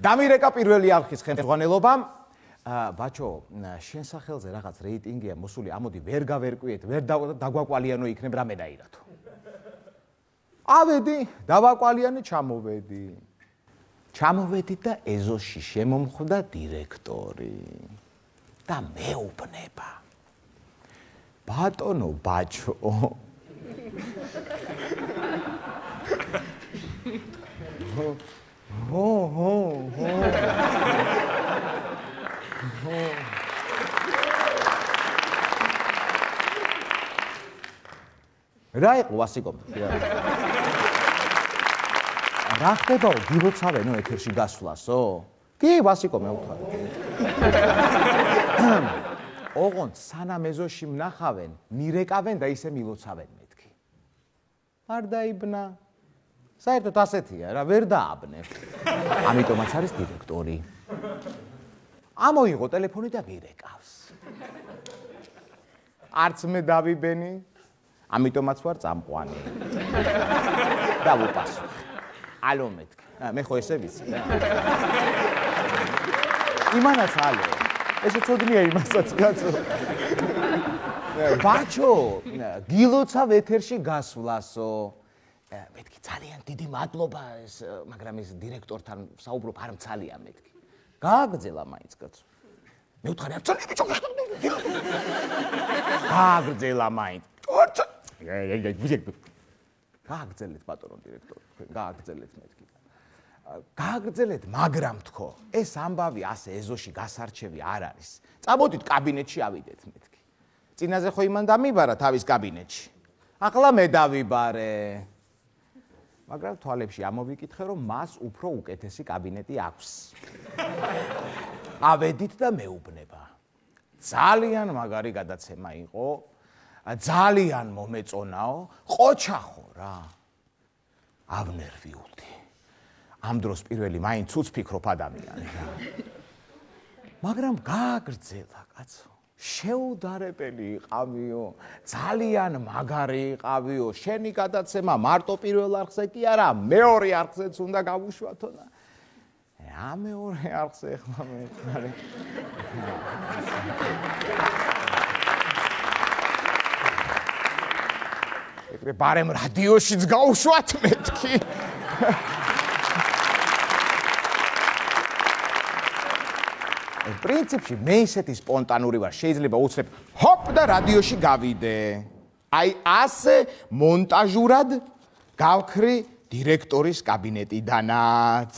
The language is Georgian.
დამირეკა პირველი არხის ხელმძღვანელობამ. ბაჩო, შენ სახელზე რაღაც რეიტინგია მოსული, ამოდი ვერ გავერკვიეთ, ვერ დაგვაკვალიანო იქნებ რამე დაირათო. ავედი, დავაკვალიანე, ჩამოვედი. ჩამოვედი და ეზოში შემომხვდა დირექტორი. და მეუბნება. ბატონო ბაჩო. რა იყო ვასიკომ? რა ხდებაო, გილოცავენო ეთერში გასვლასო? კი, ვასიკო მეუთხარი. ოღონდ სანამ ეზოში მნახავენ, მირეკავენ და ისე მილოცავენ მეთქი. არ დაიბნა. საერთოდ ასეთია რა, ვერ დააბნებ. ამიტომაც არის დირექტორი. ამოიღო ტელეფონი და მირეკავს. არც მე დავიბენი, ამიტომაც ვარ წამყვანი. და ვუპასუხე. ალო მეთქი. მე ხო ესე ვიცი რა. იმანაც ალო. ესე ცოდნია იმასაც კაცო. ბაჩო, გილოცავ ეთერში გასვლასო. მეთქი ძალიან დიდი მადლობა ეს, მაგრამ ეს დირექტორთან საუბრობ არ მცალია მეთქი. გააგრძელა მაინც კაცო. მე ვთხარი არ ცალია ბიჭო. გააგრძელა მაინც. გააგრძელეთ ბატონო დირექტორი, გააგრძელეთ მეთქი. გააგრძელეთ, მაგრამ თქო, ეს ამბავი ასე ეზოში გასარჩევი არ არის. წამოდით კაბინეტში ავიდეთ მეთქი. წინაზე ხო იმან დამიბარა თავის კაბინეტში. ახლა მე დავიბარე. მაგრამ თვალებში ამოვიკითხე, რომ მას უფრო უკეთესი კაბინეტი აქვს. ავედით და მეუბნება. ძალიან მაგარი გადაცემა იყო. ძალიან მომეწონაო, ყოჩახო რა. ავნერვიულდი. ამ დროს პირველი მაინც უცფიქრობ ადამიანი რა. მაგრამ გააგრძელა კაცო. შეუდარებელი იყავიო, ძალიან მაგარი იყავიო. შენი გადაცემა მარტო პირველ არხზე კი არა, მეორე არხზეც უნდა გავუშვათო და ამ მეორე არხზე ახლა მე ხარ. ეგრე ბარემ რადიოშიც გავუშვათ მეთქი. პრინციპში მე ისეთი სპონტანური ვარ, შეიძლება უცებ ჰოპ და რადიოში გავიდე. აი ასე მონტაჟურად გავქრი დირექტორის კაბინეტიდანაც.